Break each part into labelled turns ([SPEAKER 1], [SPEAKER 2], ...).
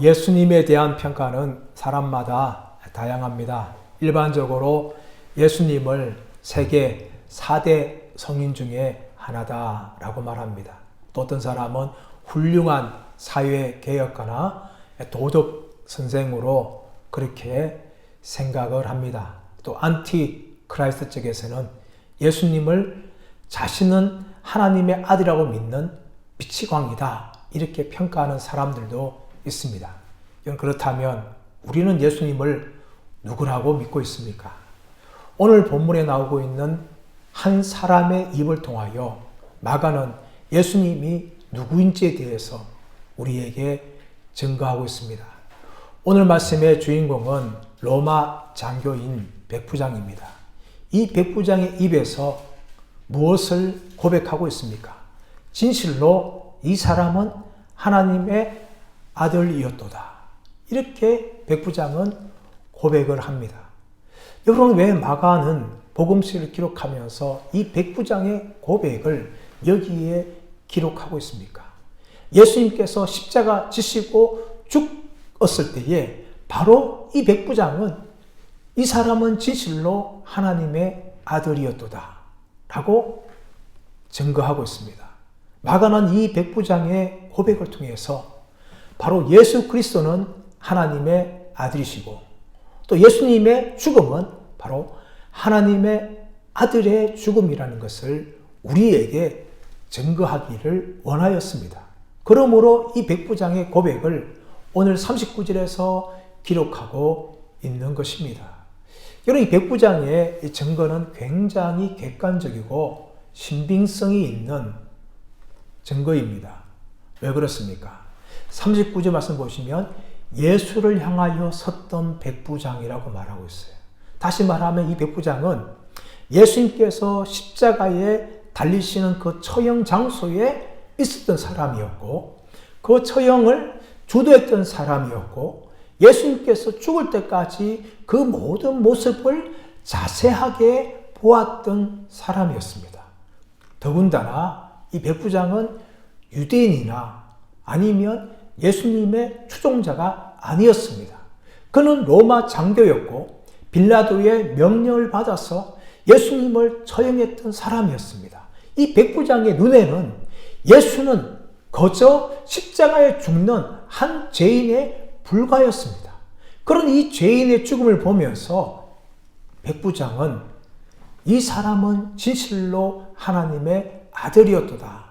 [SPEAKER 1] 예수님에 대한 평가는 사람마다 다양합니다. 일반적으로 예수님을 세계 4대 성인 중에 하나다라고 말합니다. 또 어떤 사람은 훌륭한 사회개혁가나 도덕 선생으로 그렇게 생각을 합니다. 또 안티크라이스트 쪽에서는 예수님을 자신은 하나님의 아들이라고 믿는 미치광이다 이렇게 평가하는 사람들도 있습니다. 그렇다면 우리는 예수님을 누구라고 믿고 있습니까? 오늘 본문에 나오고 있는 한 사람의 입을 통하여 마가는 예수님이 누구인지에 대해서 우리에게 증거하고 있습니다. 오늘 말씀의 주인공은 로마 장교인 백부장입니다. 이 백부장의 입에서 무엇을 고백하고 있습니까? 진실로 이 사람은 하나님의 아들이었도다. 이렇게 백부장은 고백을 합니다. 여러분, 왜 마가는 복음서를 기록하면서 이 백부장의 고백을 여기에 기록하고 있습니까? 예수님께서 십자가 지시고 죽었을 때에 바로 이 백부장은 이 사람은 진실로 하나님의 아들이었도다 라고 증거하고 있습니다. 마가는 이 백부장의 고백을 통해서 바로 예수 그리스도는 하나님의 아들이시고 또 예수님의 죽음은 바로 하나님의 아들의 죽음이라는 것을 우리에게 증거하기를 원하였습니다. 그러므로 이 백부장의 고백을 오늘 39절에서 기록하고 있는 것입니다. 여러분, 이 백부장의 증거는 굉장히 객관적이고 신빙성이 있는 증거입니다. 왜 그렇습니까? 39절 말씀 보시면 예수를 향하여 섰던 백부장이라고 말하고 있어요. 다시 말하면 이 백부장은 예수님께서 십자가에 달리시는 그 처형 장소에 있었던 사람이었고 그 처형을 주도했던 사람이었고 예수님께서 죽을 때까지 그 모든 모습을 자세하게 보았던 사람이었습니다. 더군다나 이 백부장은 유대인이나 아니면 예수님의 추종자가 아니었습니다. 그는 로마 장교였고 빌라도의 명령을 받아서 예수님을 처형했던 사람이었습니다. 이 백부장의 눈에는 예수는 거저 십자가에 죽는 한 죄인에 불과했습니다. 그런 이 죄인의 죽음을 보면서 백부장은 이 사람은 진실로 하나님의 아들이었도다.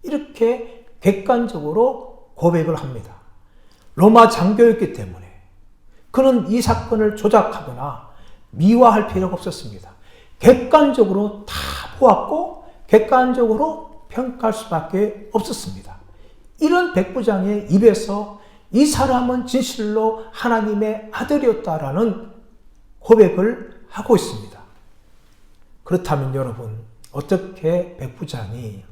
[SPEAKER 1] 이렇게 객관적으로 고백을 합니다. 로마 장교였기 때문에 그는 이 사건을 조작하거나 미화할 필요가 없었습니다. 객관적으로 다 보았고 객관적으로 평가할 수밖에 없었습니다. 이런 백부장의 입에서 이 사람은 진실로 하나님의 아들이었다라는 고백을 하고 있습니다. 그렇다면 여러분, 어떻게 백부장이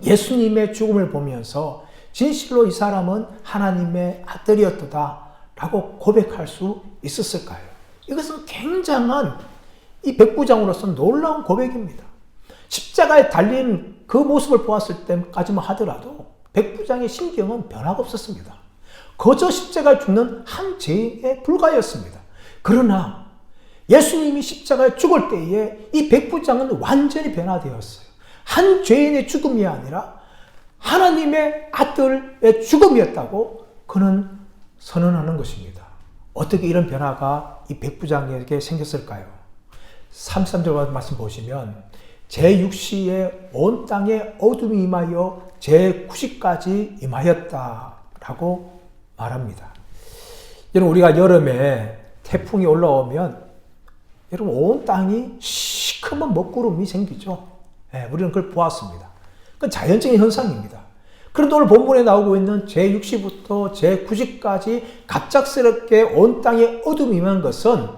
[SPEAKER 1] 예수님의 죽음을 보면서 진실로 이 사람은 하나님의 아들이었다 라고 고백할 수 있었을까요? 이것은 굉장한 이 백부장으로서 놀라운 고백입니다. 십자가에 달린 그 모습을 보았을 때까지만 하더라도 백부장의 심경은 변화가 없었습니다. 거저 십자가에 죽는 한 죄인에 불과했습니다. 그러나 예수님이 십자가에 죽을 때에 이 백부장은 완전히 변화되었어요. 한 죄인의 죽음이 아니라 하나님의 아들의 죽음이었다고 그는 선언하는 것입니다. 어떻게 이런 변화가 이 백부장에게 생겼을까요? 33절 말씀 보시면 제6시에 온 땅에 어둠이 임하여 제9시까지 임하였다라고 말합니다. 여러분, 우리가 여름에 태풍이 올라오면 여러분 온 땅이 시커먼 먹구름이 생기죠. 우리는 그걸 보았습니다. 그건 자연적인 현상입니다. 그런데 오늘 본문에 나오고 있는 제6시부터 제9시까지 갑작스럽게 온 땅에 어둠이 임한 것은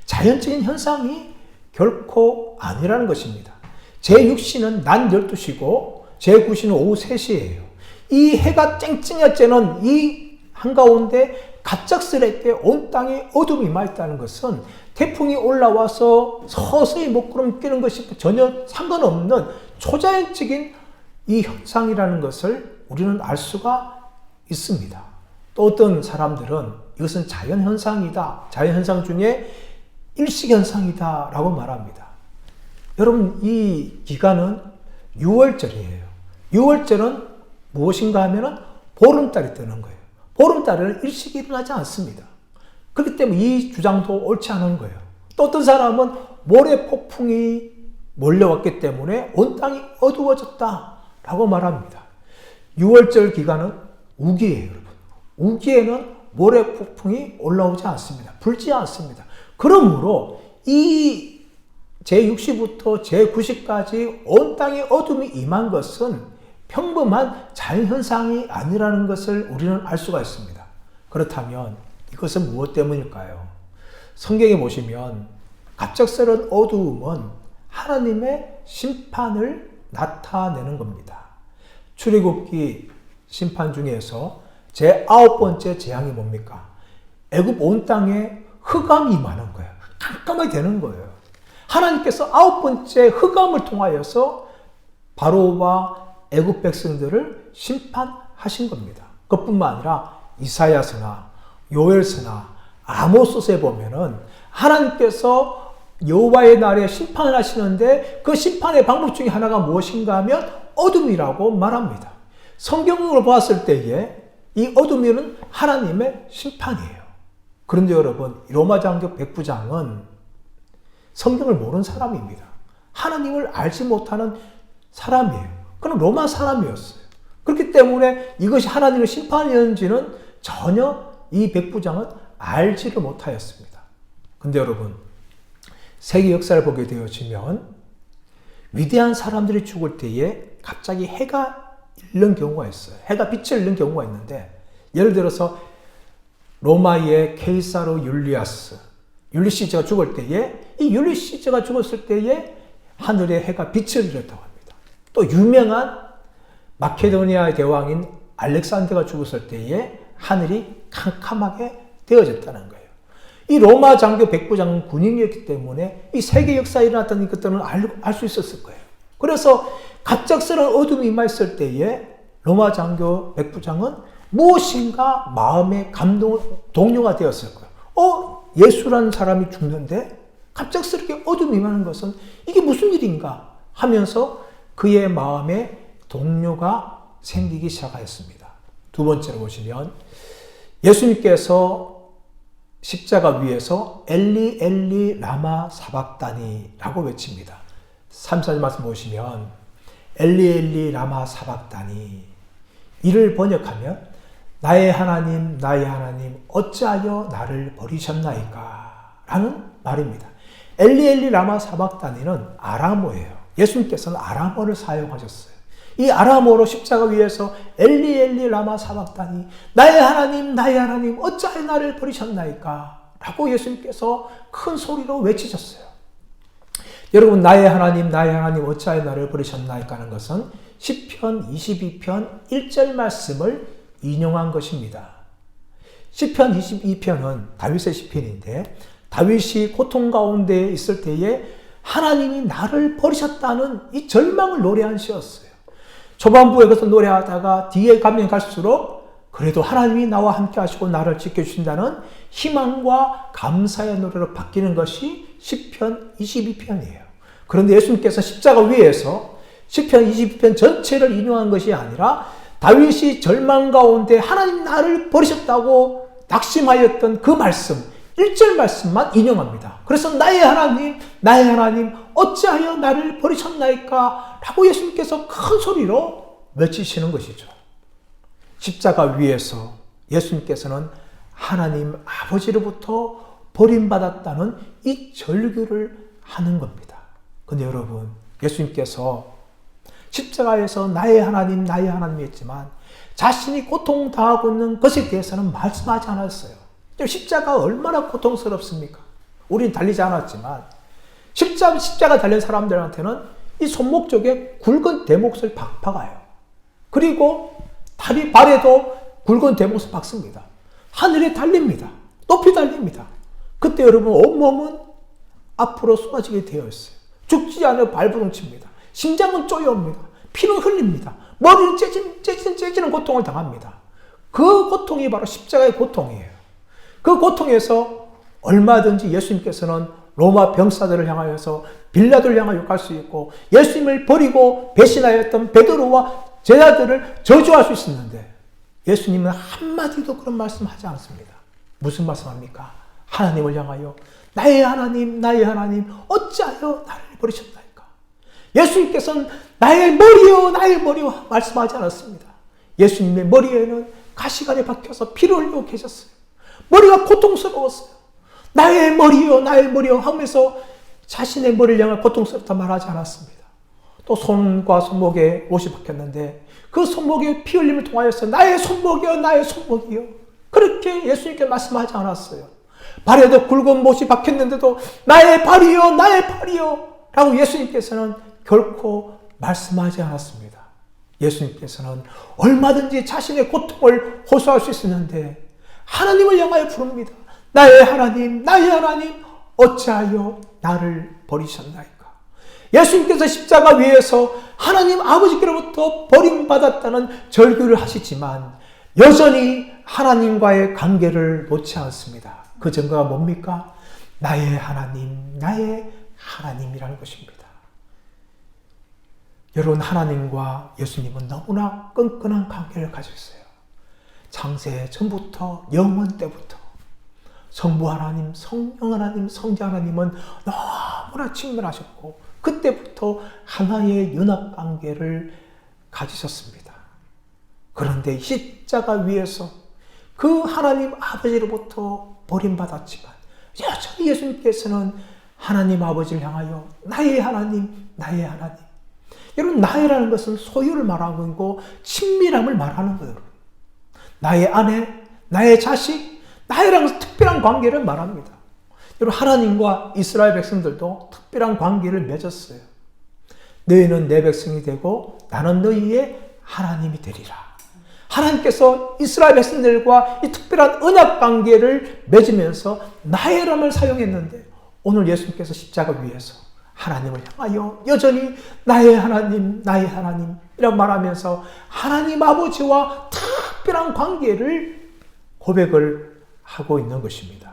[SPEAKER 1] 자연적인 현상이 결코 아니라는 것입니다. 제6시는 낮 12시고 제9시는 오후 3시예요. 이 해가 쨍쨍해지는 이 한가운데 갑작스럽게 온 땅에 어둠이 임하였다는 것은 태풍이 올라와서 서서히 먹구름 끼는 것이 전혀 상관없는 초자연적인 이 현상이라는 것을 우리는 알 수가 있습니다. 또 어떤 사람들은 이것은 자연현상이다. 자연현상 중에 일시현상이다. 라고 말합니다. 여러분, 이 기간은 6월절이에요. 6월절은 무엇인가 하면은 보름달이 뜨는 거예요. 보름달에는 일식이 일어나지 않습니다. 그렇기 때문에 이 주장도 옳지 않은 거예요. 또 어떤 사람은 모래 폭풍이 몰려왔기 때문에 온 땅이 어두워졌다. 라고 말합니다. 6월절 기간은 우기예요, 여러분. 우기에는 모래 폭풍이 올라오지 않습니다. 불지 않습니다. 그러므로 이 제60부터 제90까지 온 땅에 어둠이 임한 것은 평범한 자연현상이 아니라는 것을 우리는 알 수가 있습니다. 그렇다면 이것은 무엇 때문일까요? 성경에 보시면 갑작스러운 어두움은 하나님의 심판을 나타내는 겁니다. 출애굽기 심판 중에서 제9번째 재앙이 뭡니까? 애굽 온 땅에 흑암이 임하는 거예요. 깜깜하게 되는 거예요. 하나님께서 9번째 흑암을 통하여서 바로와 애굽 백성들을 심판하신 겁니다. 그뿐만 아니라 이사야서나 요엘서나 아모스서에 보면은 하나님께서 여호와의 날에 심판을 하시는데 그 심판의 방법 중에 하나가 무엇인가 하면 어둠이라고 말합니다. 성경으로 보았을 때에 이 어둠이는 하나님의 심판이에요. 그런데 여러분, 로마장교 백부장은 성경을 모르는 사람입니다. 하나님을 알지 못하는 사람이에요. 그는 로마 사람이었어요. 그렇기 때문에 이것이 하나님의 심판이었는지는 전혀 이 백부장은 알지를 못하였습니다. 근데 여러분, 세계 역사를 보게 되어지면 위대한 사람들이 죽을 때에 갑자기 해가 잃는 경우가 있어요. 해가 빛을 잃는 경우가 있는데, 예를 들어서 로마의 케이사로 율리시즈가 죽을 때에 이 율리시즈가 죽었을 때에 하늘에 해가 빛을 잃었다고 합니다. 또 유명한 마케도니아의 대왕인 알렉산더가 죽었을 때에 하늘이 캄캄하게 되어졌다는 거예요. 이 로마 장교 백부장은 군인이었기 때문에 이 세계 역사에 일어났던 것들은 알 수 있었을 거예요. 그래서 갑작스러운 어둠이 임했을 때에 로마 장교 백부장은 무엇인가 마음의 동요가 되었을 거예요. 예수라는 사람이 죽는데 갑작스럽게 어둠이 임하는 것은 이게 무슨 일인가 하면서 그의 마음에 동요가 생기기 시작하였습니다. 두 번째로 보시면 예수님께서 십자가 위에서 엘리 엘리 라마 사박다니 라고 외칩니다. 3, 4절 말씀 보시면 엘리 엘리 라마 사박다니, 이를 번역하면 나의 하나님 나의 하나님 어찌하여 나를 버리셨나이까 라는 말입니다. 엘리 엘리 라마 사박다니는 아람어예요. 예수님께서는 아람어를 사용하셨어요. 이 아람어로 십자가 위에서 엘리 엘리 라마 사박다니, 나의 하나님 어찌하여 나를 버리셨나이까 라고 예수님께서 큰 소리로 외치셨어요. 여러분, 나의 하나님 어찌하여 나를 버리셨나이까 하는 것은 시편 22편 1절 말씀을 인용한 것입니다. 시편 22편은 다윗의 시편인데, 다윗이 고통 가운데 있을 때에 하나님이 나를 버리셨다는 이 절망을 노래한 시였어요. 초반부에 그것을 노래하다가 뒤에 가면 갈수록 그래도 하나님이 나와 함께 하시고 나를 지켜주신다는 희망과 감사의 노래로 바뀌는 것이 시편 22편이에요. 그런데 예수님께서 십자가 위에서 시편 22편 전체를 인용한 것이 아니라 다윗이 절망 가운데 하나님 나를 버리셨다고 낙심하였던 그 말씀, 1절 말씀만 인용합니다. 그래서 나의 하나님 어찌하여 나를 버리셨나이까 라고 예수님께서 큰 소리로 외치시는 것이죠. 십자가 위에서 예수님께서는 하나님 아버지로부터 버림받았다는 이 절규를 하는 겁니다. 근데 여러분, 예수님께서 십자가에서 나의 하나님 했지만 자신이 고통당하고 있는 것에 대해서는 말씀하지 않았어요. 십자가가 얼마나 고통스럽습니까? 우리는 달리지 않았지만 십자가 달린 사람들한테는 이 손목 쪽에 굵은 대못을 박아요. 그리고 다리 발에도 굵은 대못을 박습니다. 하늘에 달립니다. 높이 달립니다. 그때 여러분 온몸은 앞으로 쏟아지게 되어 있어요. 죽지 않아 발부둥칩니다. 심장은 쪼여옵니다. 피는 흘립니다. 머리는 째지는 고통을 당합니다. 그 고통이 바로 십자가의 고통이에요. 그 고통에서 얼마든지 예수님께서는 로마 병사들을 향하여서 빌라도를 향하여 욕할 수 있고 예수님을 버리고 배신하였던 베드로와 제자들을 저주할 수 있었는데 예수님은 한마디도 그런 말씀하지 않습니다. 무슨 말씀합니까? 하나님을 향하여 나의 하나님 나의 하나님 어찌하여 나를 버리셨나이까. 예수님께서는 나의 머리요 나의 머리요 말씀하지 않았습니다. 예수님의 머리에는 가시관에 박혀서 피를 흘리고 계셨어요. 머리가 고통스러웠어요. 나의 머리요 나의 머리요 하면서 자신의 머리를 향해 고통스럽다 말하지 않았습니다. 또 손과 손목에 못이 박혔는데 그 손목에 피 흘림을 통하여서 나의 손목이요 나의 손목이요 그렇게 예수님께 말씀하지 않았어요. 발에도 굵은 못이 박혔는데도 나의 발이요 나의 발이요 라고 예수님께서는 결코 말씀하지 않았습니다. 예수님께서는 얼마든지 자신의 고통을 호소할 수 있었는데 하나님을 향하여 부릅니다. 나의 하나님 나의 하나님 어찌하여 나를 버리셨나이까. 예수님께서 십자가 위에서 하나님 아버지께로부터 버림받았다는 절규를 하시지만 여전히 하나님과의 관계를 놓지 않습니다. 그 증거가 뭡니까? 나의 하나님 나의 하나님이라는 것입니다. 여러분, 하나님과 예수님은 너무나 끈끈한 관계를 가지고 있어요. 창세 전부터 영원 때부터 성부 하나님, 성령 하나님, 성자 하나님은 너무나 친밀하셨고 그때부터 하나의 연합 관계를 가지셨습니다. 그런데 십자가 위에서 그 하나님 아버지로부터 버림받았지만 여전히 예수님께서는 하나님 아버지를 향하여 나의 하나님, 나의 하나님. 여러분, 나의라는 것은 소유를 말하는 거고 친밀함을 말하는 거예요. 나의 아내, 나의 자식, 나의라는 것은 특별한 관계를 말합니다. 여러분, 하나님과 이스라엘 백성들도 특별한 관계를 맺었어요. 너희는 내 백성이 되고 나는 너희의 하나님이 되리라. 하나님께서 이스라엘 백성들과 이 특별한 언약 관계를 맺으면서 나의람을 사용했는데 오늘 예수님께서 십자가 위에서 하나님을 향하여 여전히 나의 하나님, 나의 하나님이라고 말하면서 하나님 아버지와 특별한 관계를 고백을 하고 있는 것입니다.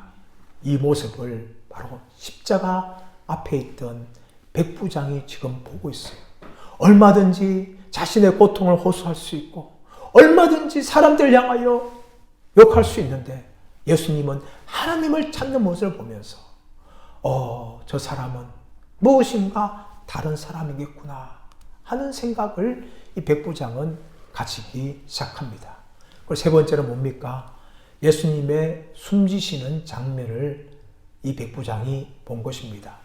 [SPEAKER 1] 이 모습을 바로 십자가 앞에 있던 백부장이 지금 보고 있어요. 얼마든지 자신의 고통을 호소할 수 있고 얼마든지 사람들을 향하여 욕할 수 있는데 예수님은 하나님을 찾는 모습을 보면서 저 사람은 무엇인가 다른 사람이겠구나 하는 생각을 이 백부장은 가지기 시작합니다. 그리고 세 번째는 뭡니까? 예수님의 숨지시는 장면을 이 백부장이 본 것입니다.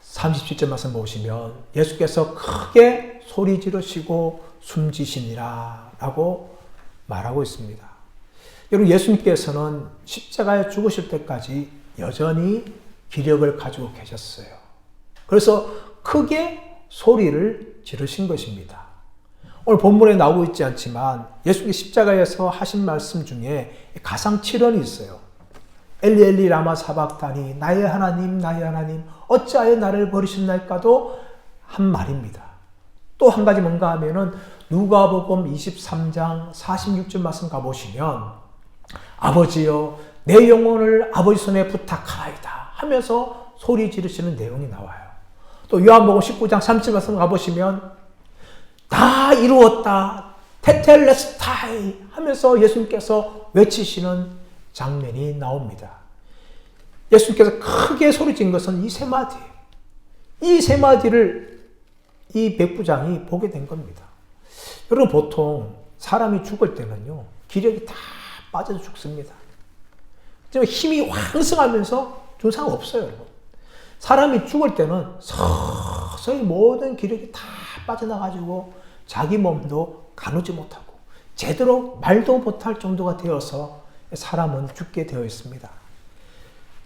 [SPEAKER 1] 37절 말씀 보시면 예수께서 크게 소리 지르시고 숨지시니라 라고 말하고 있습니다. 여러분, 예수님께서는 십자가에 죽으실 때까지 여전히 기력을 가지고 계셨어요. 그래서 크게 소리를 지르신 것입니다. 오늘 본문에 나오고 있지 않지만 예수님이 십자가에서 하신 말씀 중에 가상 7원이 있어요. 엘리 엘리 라마 사박다니 나의 하나님 나의 하나님 어찌하여 나를 버리셨나이까도 한 말입니다. 또 한 가지 뭔가 하면은 누가복음 23장 46절 말씀 가보시면 아버지여 내 영혼을 아버지 손에 부탁하나이다 하면서 소리 지르시는 내용이 나와요. 또 요한복음 19장 30절 말씀 가보시면 다 이루었다 테텔레스타이 하면서 예수님께서 외치시는 장면이 나옵니다. 예수님께서 크게 소리친 것은 이 세 마디예요. 이 세 마디를 이 백부장이 보게 된 겁니다. 여러분, 보통 사람이 죽을 때는요 기력이 다 빠져서 죽습니다. 힘이 왕성하면서 증상 없어요. 여러분. 사람이 죽을 때는 서서히 모든 기력이 다 빠져나가지고 자기 몸도 가누지 못하고 제대로 말도 못할 정도가 되어서 사람은 죽게 되어 있습니다.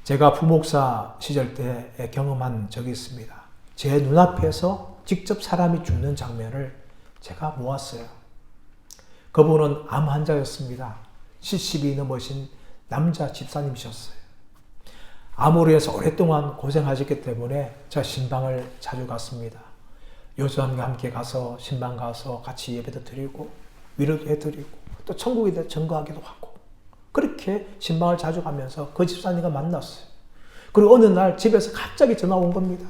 [SPEAKER 1] 제가 부목사 시절 때 경험한 적이 있습니다. 제 눈앞에서 직접 사람이 죽는 장면을 제가 모았어요. 그분은 암 환자였습니다. 70이 넘으신 남자 집사님이셨어요. 암으로 해서 오랫동안 고생하셨기 때문에 제가 신방을 자주 갔습니다. 요즘과 함께 가서 신방 가서 같이 예배도 드리고 위로도 해드리고 또 또 천국에 대해 증거하기도 하고 그렇게 신방을 자주 가면서 그 집사님과 만났어요. 그리고 어느 날 집에서 갑자기 전화 온 겁니다.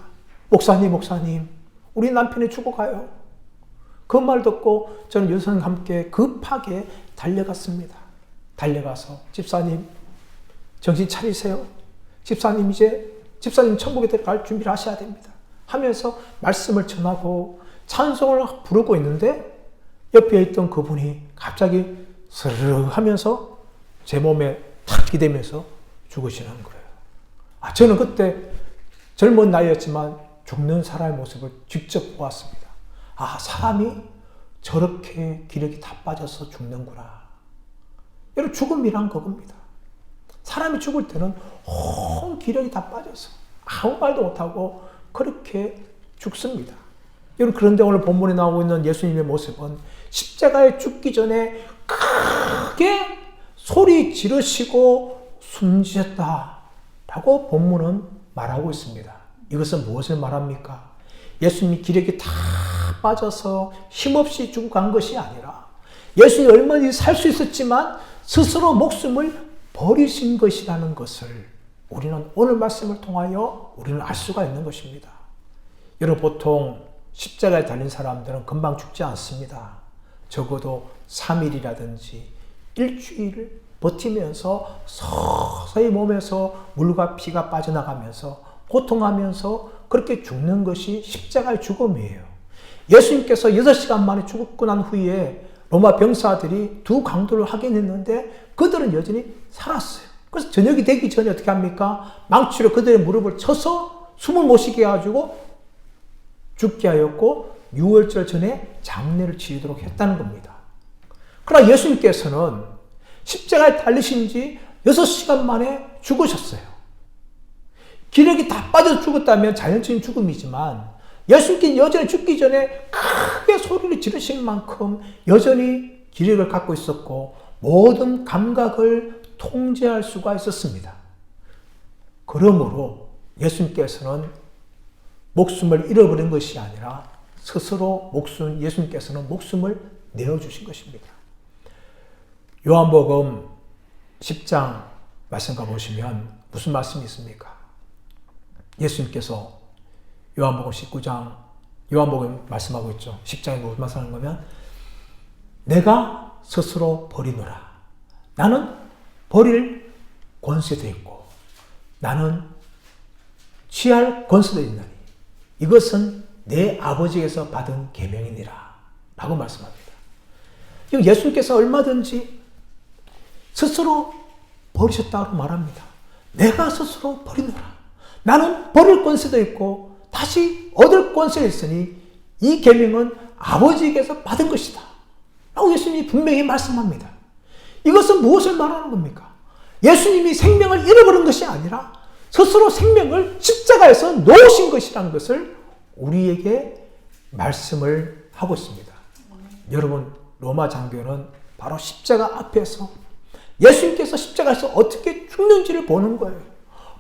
[SPEAKER 1] 목사님, 우리 남편이 죽어가요. 그 말 듣고 저는 여성과 함께 급하게 달려갔습니다. 달려가서 집사님 정신 차리세요. 집사님 천국에 들어갈 준비를 하셔야 됩니다. 하면서 말씀을 전하고 찬송을 부르고 있는데 옆에 있던 그분이 갑자기 스르르 하면서 제 몸에 탁 기대면서 죽으시는 거예요. 저는 그때 젊은 나이였지만 죽는 사람의 모습을 직접 보았습니다. 사람이 저렇게 기력이 다 빠져서 죽는구나. 여러분, 죽음이란 그겁니다. 사람이 죽을 때는 온 기력이 다 빠져서 아무 말도 못하고 그렇게 죽습니다. 여러분, 그런데 오늘 본문에 나오고 있는 예수님의 모습은 십자가에 죽기 전에 크게 소리 지르시고 숨지셨다라고 본문은 말하고 있습니다. 이것은 무엇을 말합니까? 예수님이 기력이 다 빠져서 힘없이 죽어간 것이 아니라 예수님이 얼마든지 살 수 있었지만 스스로 목숨을 버리신 것이라는 것을 우리는 오늘 말씀을 통하여 우리는 알 수가 있는 것입니다. 여러분, 보통 십자가에 달린 사람들은 금방 죽지 않습니다. 적어도 3일이라든지 일주일을 버티면서 서서히 몸에서 물과 피가 빠져나가면서 고통하면서 그렇게 죽는 것이 십자가의 죽음이에요. 예수님께서 6시간 만에 죽고 난 후에 로마 병사들이 두 강도를 확인했는데 그들은 여전히 살았어요. 그래서 저녁이 되기 전에 어떻게 합니까? 망치로 그들의 무릎을 쳐서 숨을 못 쉬게 해가지고 죽게 하였고 6월절 전에 장례를 치르도록 했다는 겁니다. 그러나 예수님께서는 십자가에 달리신 지 6시간 만에 죽으셨어요. 기력이 다 빠져서 죽었다면 자연적인 죽음이지만 예수님께서 여전히 죽기 전에 크게 소리를 지르실 만큼 여전히 기력을 갖고 있었고 모든 감각을 통제할 수가 있었습니다. 그러므로 예수님께서는 목숨을 잃어버린 것이 아니라 스스로 예수님께서는 목숨을 내어주신 것입니다. 요한복음 10장 말씀 가보시면 무슨 말씀이 있습니까? 예수님께서 요한복음 19장, 요한복음 말씀하고 있죠. 10장에 무슨 말씀하는 거면 내가 스스로 버리노라. 나는 버릴 권세도 있고 나는 취할 권세도 있나니 이것은 내 아버지에게서 받은 계명이니라 라고 말씀합니다. 예수님께서 얼마든지 스스로 버리셨다고 말합니다. 내가 스스로 버리노라. 나는 버릴 권세도 있고 다시 얻을 권세가 있으니 이 계명은 아버지에게서 받은 것이다 라고 예수님이 분명히 말씀합니다. 이것은 무엇을 말하는 겁니까? 예수님이 생명을 잃어버린 것이 아니라 스스로 생명을 십자가에서 놓으신 것이라는 것을 우리에게 말씀을 하고 있습니다. 여러분, 로마 장교는 바로 십자가 앞에서 예수님께서 십자가에서 어떻게 죽는지를 보는 거예요.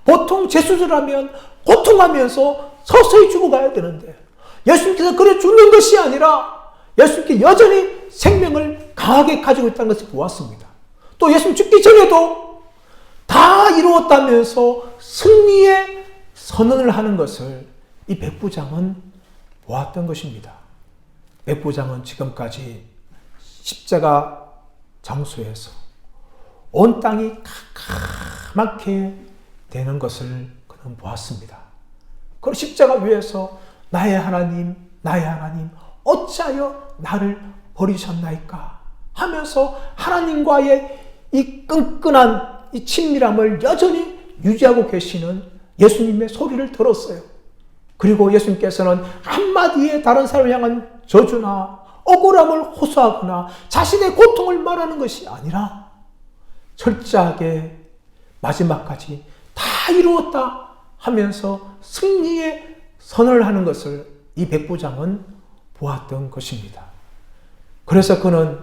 [SPEAKER 1] 보통 제수들하면 고통하면서 서서히 죽어가야 되는데 예수님께서 그래 죽는 것이 아니라 예수님께 여전히 생명을 강하게 가지고 있다는 것을 보았습니다. 또 예수님 죽기 전에도 다 이루었다면서 승리의 선언을 하는 것을 이 백부장은 보았던 것입니다. 백부장은 지금까지 십자가 장소에서 온 땅이 캄캄하게 되는 것을 그는 보았습니다. 그 십자가 위에서 나의 하나님 어찌하여 나를 버리셨나이까 하면서 하나님과의 이 끈끈한 이 친밀함을 여전히 유지하고 계시는 예수님의 소리를 들었어요. 그리고 예수님께서는 한마디에 다른 사람을 향한 저주나 억울함을 호소하거나 자신의 고통을 말하는 것이 아니라 철저하게 마지막까지 다 이루었다 하면서 승리의 선언을 하는 것을 이 백부장은 보았던 것입니다. 그래서 그는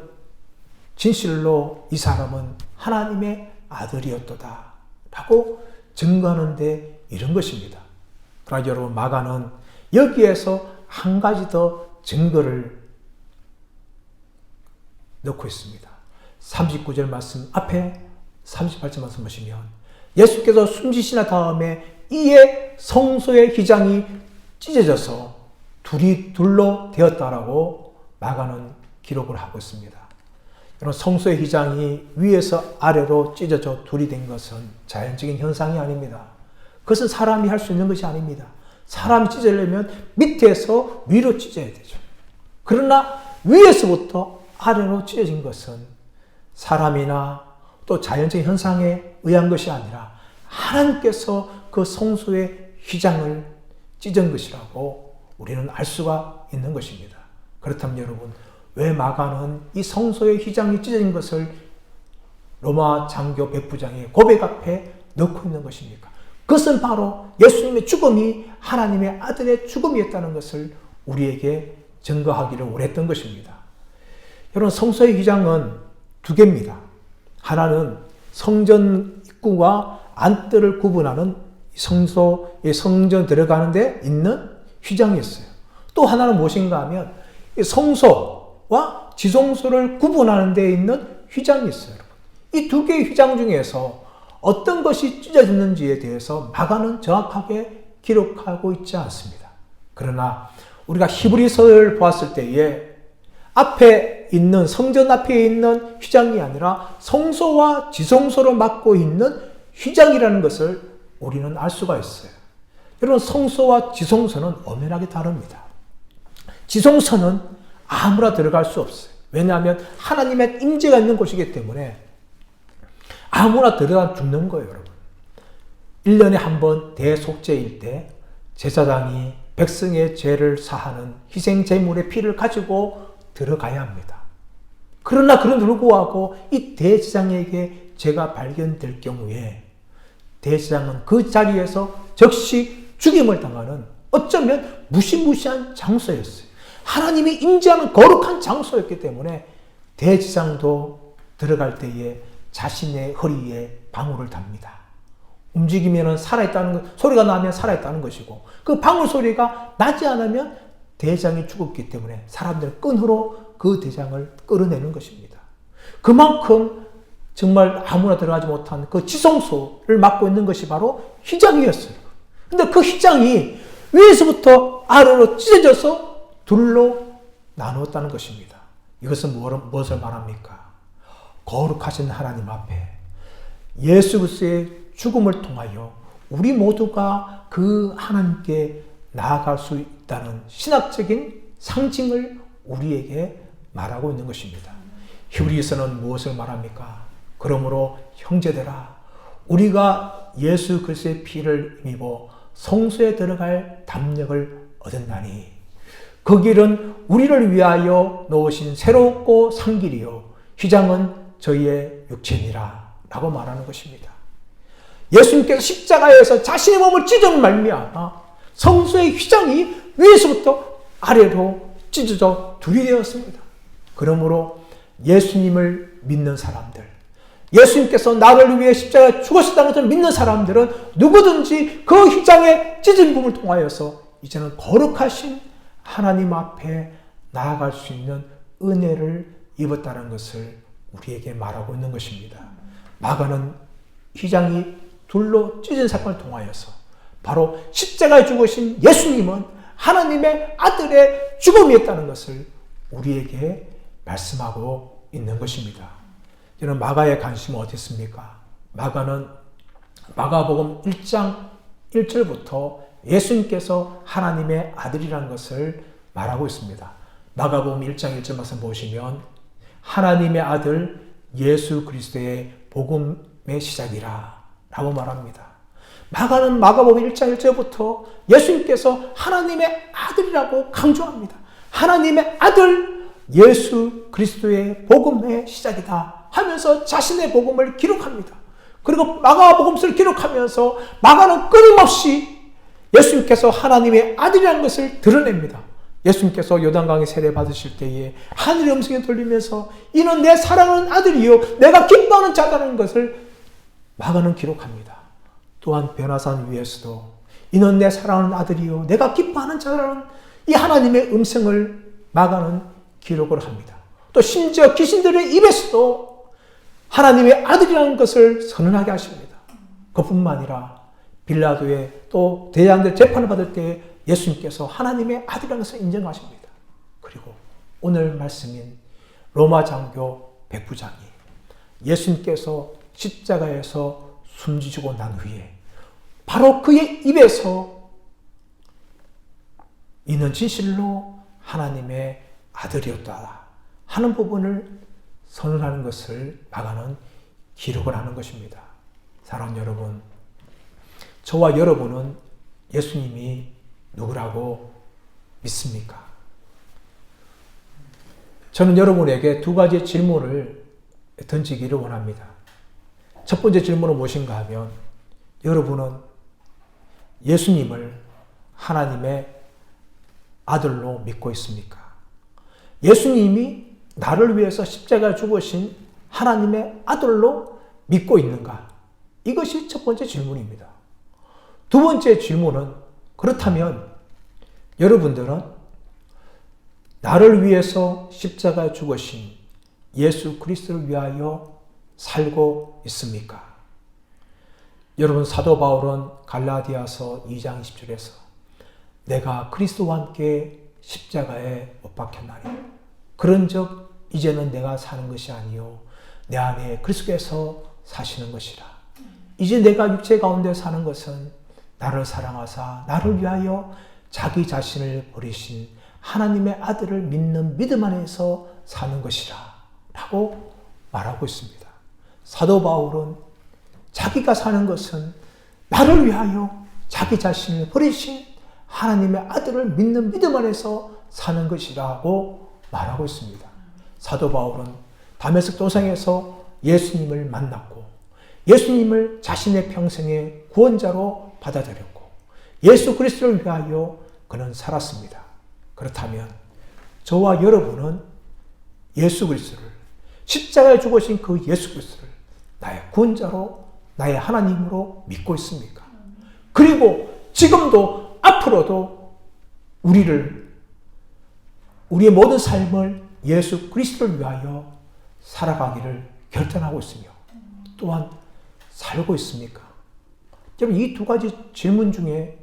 [SPEAKER 1] 진실로 이 사람은 하나님의 아들이었도다 라고 증거하는데 이런 것입니다. 그러나 여러분, 마가는 여기에서 한 가지 더 증거를 넣고 있습니다. 39절 말씀 앞에 38절 말씀 보시면 예수께서 숨지시나 다음에 이에 성소의 휘장이 찢어져서 둘이 둘로 되었다라고 마가는 기록을 하고 있습니다. 여러분, 성소의 휘장이 위에서 아래로 찢어져 둘이 된 것은 자연적인 현상이 아닙니다. 그것은 사람이 할 수 있는 것이 아닙니다. 사람이 찢으려면 밑에서 위로 찢어야 되죠. 그러나 위에서부터 아래로 찢어진 것은 사람이나 또 자연적인 현상에 의한 것이 아니라 하나님께서 그 성소의 휘장을 찢은 것이라고 우리는 알 수가 있는 것입니다. 그렇다면 여러분, 왜 마가는 이 성소의 휘장이 찢어진 것을 로마 장교 백부장의 고백 앞에 넣고 있는 것입니까? 그것은 바로 예수님의 죽음이 하나님의 아들의 죽음이었다는 것을 우리에게 증거하기를 원했던 것입니다. 여러분, 성소의 휘장은 두 개입니다. 하나는 성전 입구와 안뜰을 구분하는 성전 들어가는 데 있는 휘장이었어요. 또 하나는 무엇인가 하면 성소와 지성소를 구분하는 데 있는 휘장이 있어요. 이 두 개의 휘장 중에서 어떤 것이 찢어졌는지에 대해서 마가는 정확하게 기록하고 있지 않습니다. 그러나 우리가 히브리서를 보았을 때에 앞에 있는 성전 앞에 있는 휘장이 아니라 성소와 지성소를 맡고 있는 휘장이라는 것을 우리는 알 수가 있어요. 여러분, 성소와 지성소는 엄연하게 다릅니다. 지성소는 아무나 들어갈 수 없어요. 왜냐하면 하나님의 임재가 있는 곳이기 때문에 아무나 들어가 죽는 거예요, 여러분. 1년에 한 번 대속죄일 때 제사장이 백성의 죄를 사하는 희생 제물의 피를 가지고 들어가야 합니다. 그러나 그런 불구하고 이 대제사장에게 죄가 발견될 경우에 대제사장은 그 자리에서 즉시 죽임을 당하는 어쩌면 무시무시한 장소였어요. 하나님이 임재하는 거룩한 장소였기 때문에 대제사장도 들어갈 때에 자신의 허리에 방울을 답니다. 움직이면 살아있다는 것, 소리가 나면 살아있다는 것이고 그 방울 소리가 나지 않으면 대장이 죽었기 때문에 사람들은 끈으로 그 대장을 끌어내는 것입니다. 그만큼 정말 아무나 들어가지 못한 그 지성소를 맡고 있는 것이 바로 휘장이었어요. 근데 그 휘장이 위에서부터 아래로 찢어져서 둘로 나누었다는 것입니다. 이것은 무엇을 말합니까? 거룩하신 하나님 앞에 예수 그리스도의 죽음을 통하여 우리 모두가 그 하나님께 나아갈 수 있다는 신학적인 상징을 우리에게 말하고 있는 것입니다. 히브리서는 무엇을 말합니까? 그러므로 형제들아, 우리가 예수 그리스도의 피를 입어 성소에 들어갈 담력을 얻었나니 그 길은 우리를 위하여 놓으신 새롭고 산 길이요 휘장은 저희의 육체니라 라고 말하는 것입니다. 예수님께서 십자가에서 자신의 몸을 찢은 말미암아 성소의 휘장이 위에서부터 아래로 찢어져 둘이 되었습니다. 그러므로 예수님을 믿는 사람들, 예수님께서 나를 위해 십자가에 죽으셨다는 것을 믿는 사람들은 누구든지 그 휘장의 찢은 부분을 통하여서 이제는 거룩하신 하나님 앞에 나아갈 수 있는 은혜를 입었다는 것을 우리에게 말하고 있는 것입니다. 마가는 휘장이 둘로 찢은 사건을 통하여서 바로 십자가에 죽으신 예수님은 하나님의 아들의 죽음이었다는 것을 우리에게 말씀하고 있는 것입니다. 저는 마가의 관심은 어땠습니까? 마가는 마가복음 1장 1절부터 예수님께서 하나님의 아들이라는 것을 말하고 있습니다. 마가복음 1장 1절 말씀 보시면 하나님의 아들 예수 그리스도의 복음의 시작이라 라고 말합니다. 마가는 마가복음 1장 1절부터 예수님께서 하나님의 아들이라고 강조합니다. 하나님의 아들 예수 그리스도의 복음의 시작이다 하면서 자신의 복음을 기록합니다. 그리고 마가복음서를 기록하면서 마가는 끊임없이 예수님께서 하나님의 아들이라는 것을 드러냅니다. 예수님께서 요단강에 세례 받으실 때에 하늘의 음성이 들리면서 이는 내 사랑하는 아들이요 내가 기뻐하는 자다는 것을 마가는 기록합니다. 또한 변화산 위에서도 이는 내 사랑하는 아들이요 내가 기뻐하는 자라는 이 하나님의 음성을 마가는 기록을 합니다. 또 심지어 귀신들의 입에서도 하나님의 아들이라는 것을 선언하게 하십니다. 그뿐만 아니라 빌라도의 또 대장들 재판을 받을 때 예수님께서 하나님의 아들이라는 것을 인정하십니다. 그리고 오늘 말씀인 로마 장교 백부장이 예수님께서 십자가에서 숨지시고 난 후에 바로 그의 입에서 이는 진실로 하나님의 아들이었다 하는 부분을 선언하는 것을 막아는 기록을 하는 것입니다. 사랑하는 여러분, 저와 여러분은 예수님이 누구라고 믿습니까? 저는 여러분에게 두 가지 질문을 던지기를 원합니다. 첫 번째 질문은 무엇인가 하면, 여러분은 예수님을 하나님의 아들로 믿고 있습니까? 예수님이 나를 위해서 십자가에 죽으신 하나님의 아들로 믿고 있는가? 이것이 첫 번째 질문입니다. 두 번째 질문은, 그렇다면 여러분들은 나를 위해서 십자가에 죽으신 예수 그리스도를 위하여 살고 있습니까? 여러분, 사도 바울은 갈라디아서 2장 20절에서 내가 그리스도와 함께 십자가에 못 박혔나니 그런즉 이제는 내가 사는 것이 아니요 내 안에 그리스도께서 사시는 것이라. 이제 내가 육체 가운데 사는 것은 나를 사랑하사 나를 위하여 자기 자신을 버리신 하나님의 아들을 믿는 믿음 안에서 사는 것이라 라고 말하고 있습니다. 사도 바울은 자기가 사는 것은 나를 위하여 자기 자신을 버리신 하나님의 아들을 믿는 믿음 안에서 사는 것이라고 말하고 있습니다. 사도 바울은 다메섹 도상에서 예수님을 만났고 예수님을 자신의 평생의 구원자로 받아들였고 예수 그리스도를 위하여 그는 살았습니다. 그렇다면 저와 여러분은 예수 그리스도를, 십자가에 죽으신 그 예수 그리스도를 나의 구원자로, 나의 하나님으로 믿고 있습니까? 그리고 지금도 앞으로도 우리의 모든 삶을 예수 그리스도를 위하여 살아가기를 결단하고 있으며 또한 살고 있습니까? 여러분, 이 두 가지 질문 중에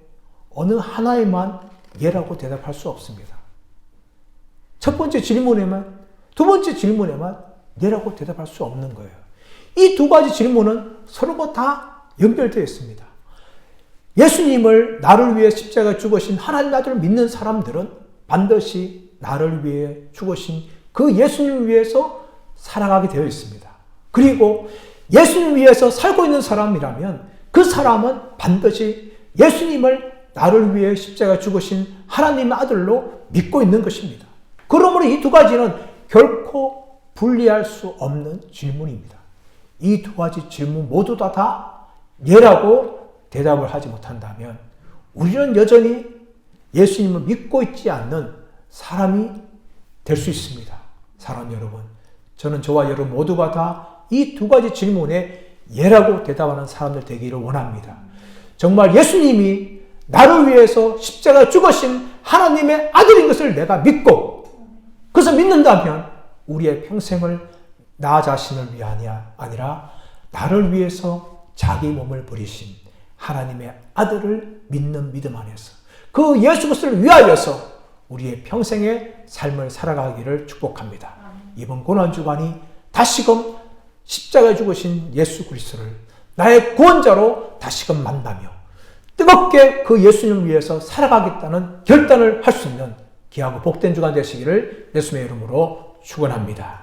[SPEAKER 1] 어느 하나에만 예라고 대답할 수 없습니다. 첫 번째 질문에만, 두 번째 질문에만 예라고 대답할 수 없는 거예요. 이 두 가지 질문은 서로가 다 연결되어 있습니다. 예수님을 나를 위해 십자가에 죽으신 하나님 아들을 믿는 사람들은 반드시 나를 위해 죽으신 그 예수님을 위해서 살아가게 되어 있습니다. 그리고 예수님을 위해서 살고 있는 사람이라면 그 사람은 반드시 예수님을 나를 위해 십자가에 죽으신 하나님의 아들로 믿고 있는 것입니다. 그러므로 이 두 가지는 결코 분리할 수 없는 질문입니다. 이 두 가지 질문 모두 다 예라고 대답을 하지 못한다면 우리는 여전히 예수님을 믿고 있지 않는 사람이 될 수 있습니다. 사랑 여러분, 저는 저와 여러분 모두가 다 이 두 가지 질문에 예라고 대답하는 사람들 되기를 원합니다. 정말 예수님이 나를 위해서 십자가에 죽으신 하나님의 아들인 것을 내가 믿고, 그래서 믿는다면 우리의 평생을 나 자신을 위함이 아니라 나를 위해서 자기 몸을 버리신 하나님의 아들을 믿는 믿음 안에서 그 예수 그리스도를 위하여서 우리의 평생의 삶을 살아가기를 축복합니다. 이번 고난주간이 다시금 십자가에 죽으신 예수 그리스도를 나의 구원자로 다시금 만나며 뜨겁게 그 예수님을 위해서 살아가겠다는 결단을 할 수 있는 귀하고 복된 주간 되시기를 예수님의 이름으로 축원합니다.